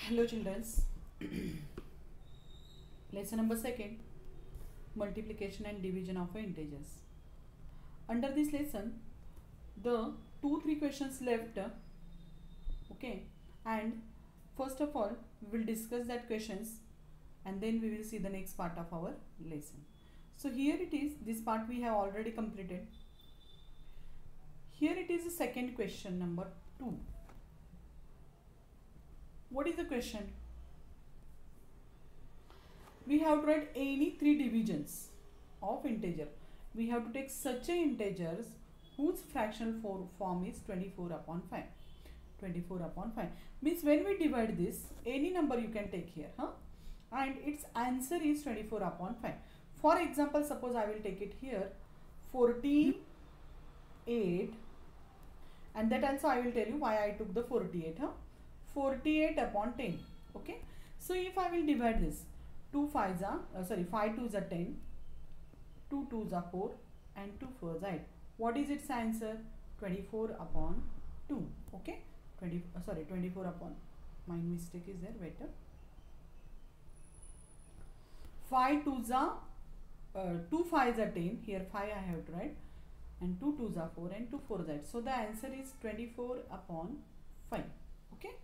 Hello children. Lesson number 2, multiplication and division of integers. Under this lesson, the 2-3 questions left. Okay, and first of all we will discuss that questions and then we will see the next part of our lesson. So here it is, this part we have already completed. Here it is the second question, number 2. What is the question? We have to write any 3 divisions of integer. We have to take such a integers whose fractional form is 24 upon 5. 24 upon 5 means when we divide this, any number you can take here, and its answer is 24 upon 5. For example, suppose I will take it here 48, and that also I will tell you why I took the 48. 48 upon 10. Okay, so if I will divide this, 5 2s are 10, 2 2s are 4, and 2 4s are 8. What is its answer? 24 upon 2. Okay, 24 upon, my mistake is there, better. 5 2s are 2 5s are 10, here 5 I have to write, and 2 2s are 4 and 2 4s are 8. So the answer is 24 upon 5. Okay,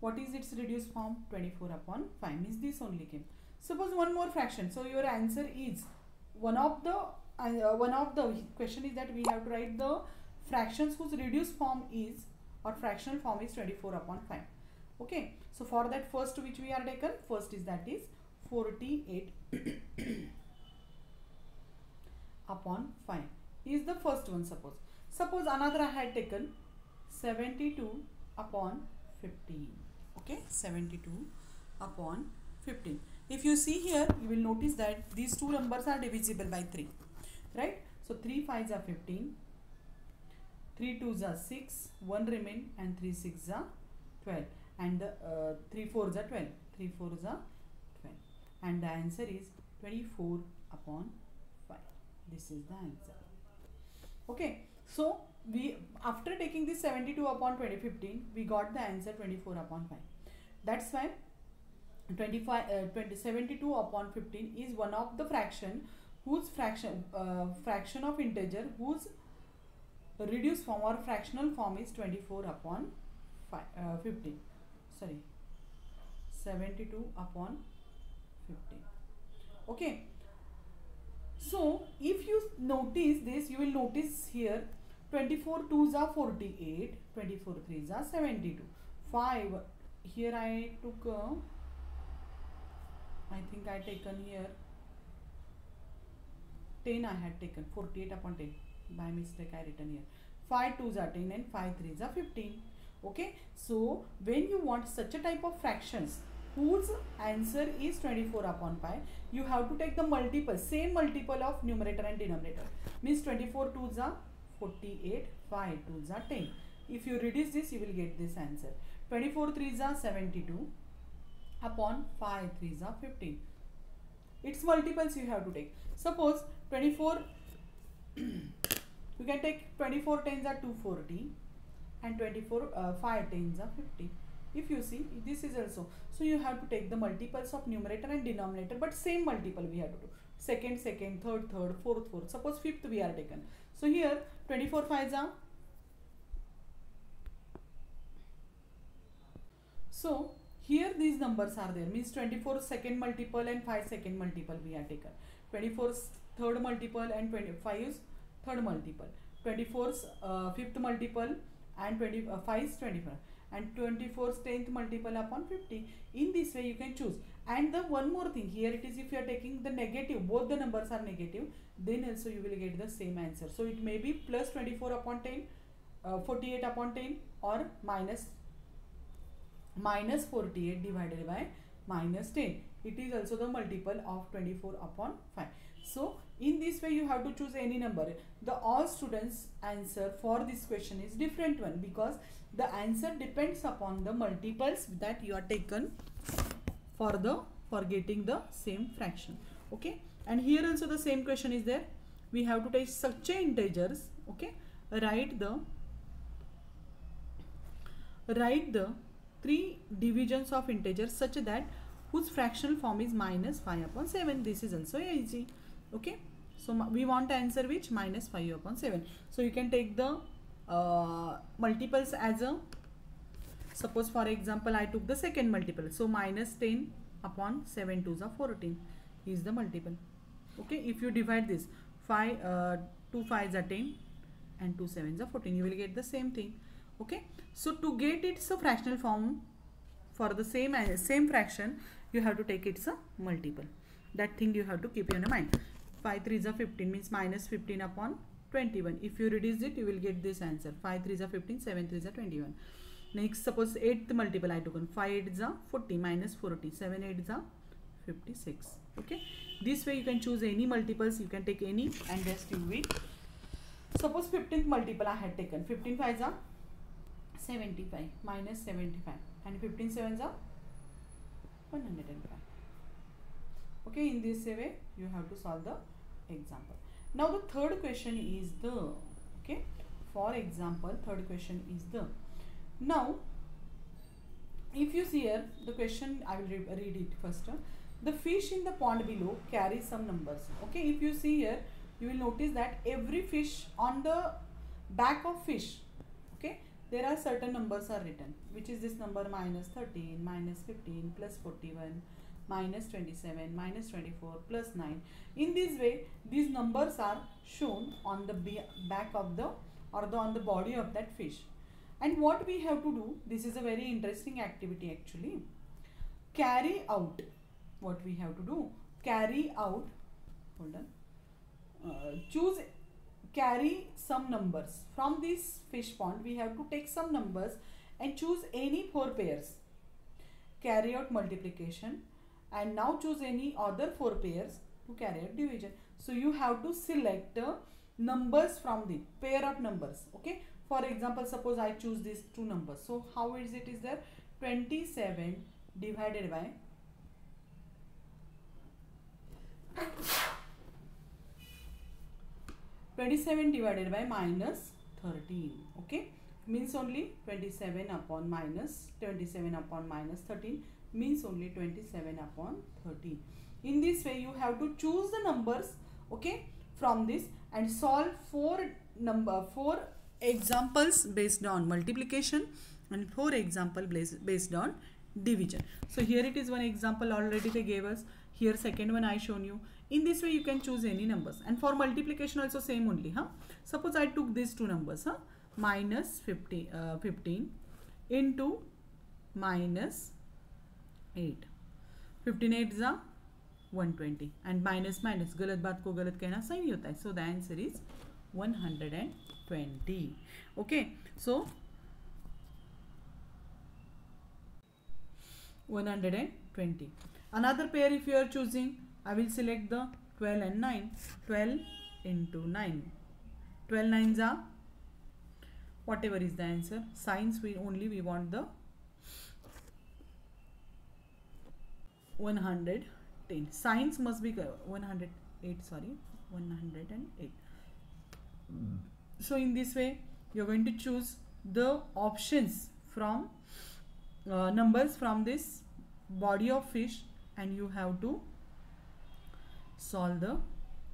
what is its reduced form? 24 upon 5 means this only came. Suppose one more fraction, so your answer is one of the question is that we have to write the fractions whose reduced form is, or fractional form is 24 upon 5. Okay, so for that first which we are taken, first is that is 48 upon 5 is the first one. Suppose another I had taken 72 upon 15. Okay, 72 upon 15. If you see here, you will notice that these two numbers are divisible by 3, right? So 3 5s are 15, 3 2s are 6, 1 remain, and 3 6s are 12, and 3 4s are 12, 3 4s are 12, and the answer is 24 upon 5. This is the answer. Okay, so we, after taking this 72 upon 2015, we got the answer 24 upon 5. That's why 72 upon 15 is one of the fraction whose fraction of integer whose reduced form or fractional form is 24 upon 15. 72 upon 15. Okay, so if you notice this, you will notice here 24 2s are 48, 24 3s are 72. 5, here I took I think I taken here 10, I had taken 48 upon 10, by mistake I written here. 5 2s are 10 and 5 3s are 15. Okay, so when you want such a type of fractions whose answer is 24 upon 5, you have to take the multiple, same multiple of numerator and denominator. Means 24 2s are 48, 5 2s are 10. If you reduce this, you will get this answer. 24 3s are 72 upon 5 3s are 15. Its multiples you have to take. Suppose 24, you can take 24 10s are 240 and 24 5 10s are 50. If you see, this is also, so you have to take the multiples of numerator and denominator, but same multiple we have to do. Second, third, fourth. Suppose fifth we are taken. So here 24 5s are, so here these numbers are there, means 24 second multiple and 5 second multiple we are taken. 24 third multiple and 25 third multiple. 24's fifth multiple and 25's 25, and 24's 10th multiple upon 50. In this way you can choose. And the one more thing here, it is if you are taking the negative, both the numbers are negative, then also you will get the same answer. So it may be plus 24 upon 10, 48 upon 10, or minus 48 divided by minus 10. It is also the multiple of 24 upon 5. So in this way you have to choose any number. The all students answer for this question is different one, because the answer depends upon the multiples that you are taken for getting the same fraction. Okay, and here also the same question is there. We have to take such a integers. Okay, write the 3 divisions of integers such that whose fractional form is minus 5 upon 7. This is also easy. Okay, so we want to answer which? Minus 5 upon 7. So you can take the multiples as a, suppose for example I took the second multiple, so minus 10 upon 7 2s are 14 is the multiple. Okay, if you divide this 5 2 5s are 10 and 2 7s are 14, you will get the same thing. Okay, so to get its a fractional form for the same fraction, you have to take its a multiple. That thing you have to keep in your mind. 5 3s are 15 means minus 15 upon 21. If you reduce it, you will get this answer. 5 3s are 15, 7 3s are 21. Next, suppose 8th multiple I took on. 5 8s are 40 minus 40. 7 8s are 56. Okay, this way you can choose any multiples, you can take any and just you will. Suppose 15th multiple I had taken. 15 5s are 75 minus 75 and 15 7s are 105. Okay, in this way you have to solve the example. Now the third question is the, okay, for example third question is the, now if you see here the question, I will read it first. The fish in the pond below carries some numbers. Okay, if you see here, you will notice that every fish on the back of fish, okay, there are certain numbers are written, which is this number minus 13, minus 15, plus 41, minus 27, minus 24, plus 9. In this way, these numbers are shown on the back of the, or on the body of that fish. And what we have to do, this is a very interesting activity actually. Carry out, what we have to do, carry out, hold on, carry some numbers. From this fish pond, we have to take some numbers and choose any 4 pairs. Carry out multiplication and now choose any other 4 pairs to carry out division. So you have to select numbers from the pair of numbers. Okay, for example, suppose I choose these 2 numbers. So how is it is there? 27 divided by 27 divided by minus 13. Okay, means only 27 upon minus 27 upon minus 13 means only 27 upon 13. In this way you have to choose the numbers, okay, from this and solve 4 examples based on multiplication and 4 example based on division. So here it is one example already they gave us. Here second one I shown you. In this way you can choose any numbers, and for multiplication also same only. Suppose I took these 2 numbers, minus 15 into minus 8. 15 8 is 120 and minus minus गलत बात को गलत कहना सही नहीं होता है. So the answer is 120. Okay, so 120. Another pair if you are choosing, I will select the 12 and 9. 12 into 9. 12 9s are, whatever is the answer. Signs we want the 110. Signs must be 108. Sorry, 108. So in this way you are going to choose the options from numbers from this body of fish, and you have to solve the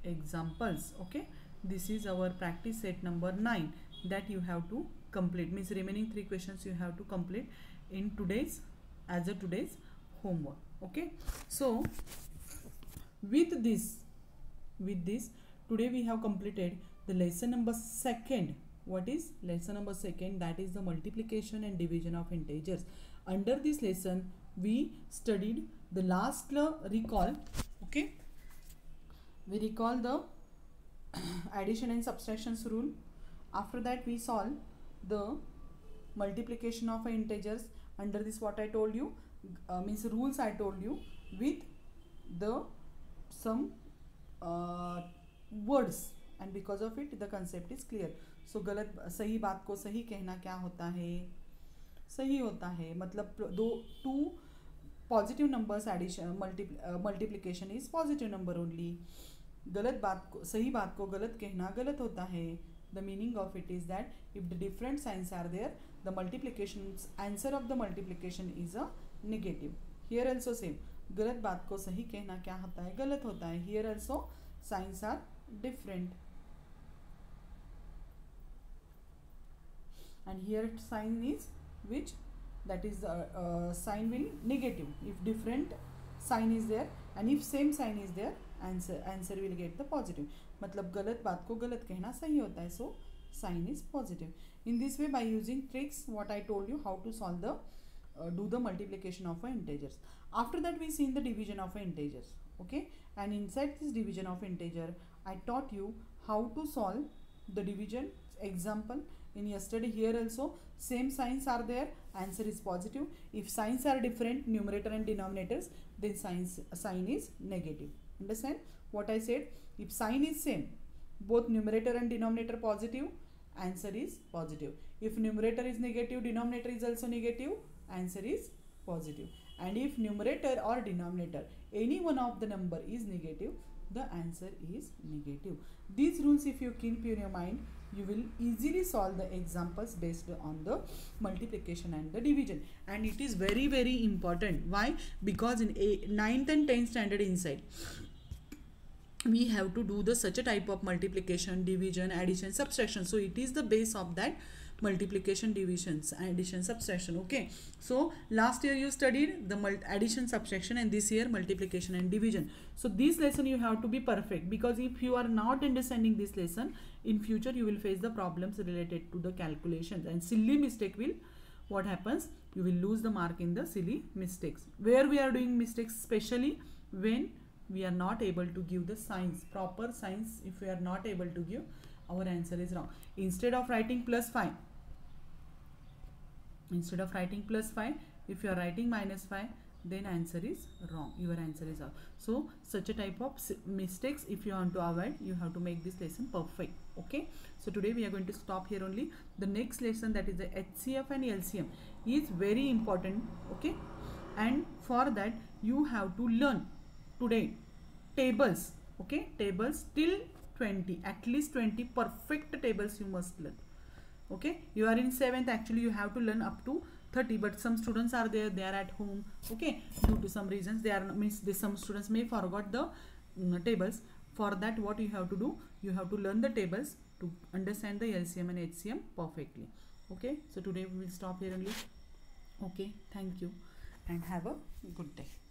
examples. Okay, this is our practice set number 9 that you have to complete, means remaining 3 questions you have to complete in today's homework. Okay, so with this today we have completed the lesson number 2nd. What is lesson number 2nd? That is the multiplication and division of integers. Under this lesson we studied the last recall. Okay, we recall the addition and subtractions rule. After that we solve the multiplication of integers. Under this what I told you, means rules I told you, with the some words, and because of it the concept is clear. So गलत सही बात को सही कहना क्या होता है? सही होता है, मतलब 2 positive numbers addition multiplication is positive number only. गलत बात को सही बात को गलत कहना गलत होता है. The meaning of it is that if the different signs are there, the multiplication's answer of the multiplication is a negative. Here also same. गलत बात को सही कहना क्या होता है, गलत होता है. Here also signs are different. And here sign is which, that is sign will negative if different sign is there, and if same sign is there, answer will get the positive. मतलब गलत बात को गलत कहना सही होता है, so sign is positive. In this way, by using tricks what I told you, how to solve the do the multiplication of integers. After that we seen the division of integers. Okay, and inside this division of integer I taught you how to solve the division example. In yesterday, here also same signs are there, answer is positive. If signs are different, numerator and denominators, then sign is negative. Understand what I said? If sign is same, both numerator and denominator positive, answer is positive. If numerator is negative, denominator is also negative, answer is positive. And if numerator or denominator, any one of the number is negative, the answer is negative. These rules if you keep in your mind, you will easily solve the examples based on the multiplication and the division. And it is very, very important. Why? Because in 9th and 10th standard inside, we have to do the such a type of multiplication, division, addition, subtraction. So it is the base of that multiplication, divisions, addition, subtraction. Okay, so last year you studied the addition, subtraction, and this year multiplication and division. So this lesson you have to be perfect, because if you are not understanding this lesson, in future you will face the problems related to the calculations, and silly mistake will, what happens, you will lose the mark in the silly mistakes. Where we are doing mistakes, especially when we are not able to give the signs, proper signs. If we are not able to give, our answer is wrong. Instead of writing plus 5, if you are writing minus 5, then answer is wrong, your answer is wrong. So such a type of mistakes if you want to avoid, you have to make this lesson perfect. Okay, so today we are going to stop here only. The next lesson, that is the HCF and LCM, is very important. Okay, and for that you have to learn today tables. Okay, tables till 20, at least 20 perfect tables you must learn. Okay, you are in 7th, actually you have to learn up to 30, but some students are there, they are at home. Okay, due to some reasons they are, means some students may forgot the tables. For that, what you have to do, you have to learn the tables to understand the LCM and HCM perfectly. Okay, so today we will stop here only. Okay, thank you and have a good day.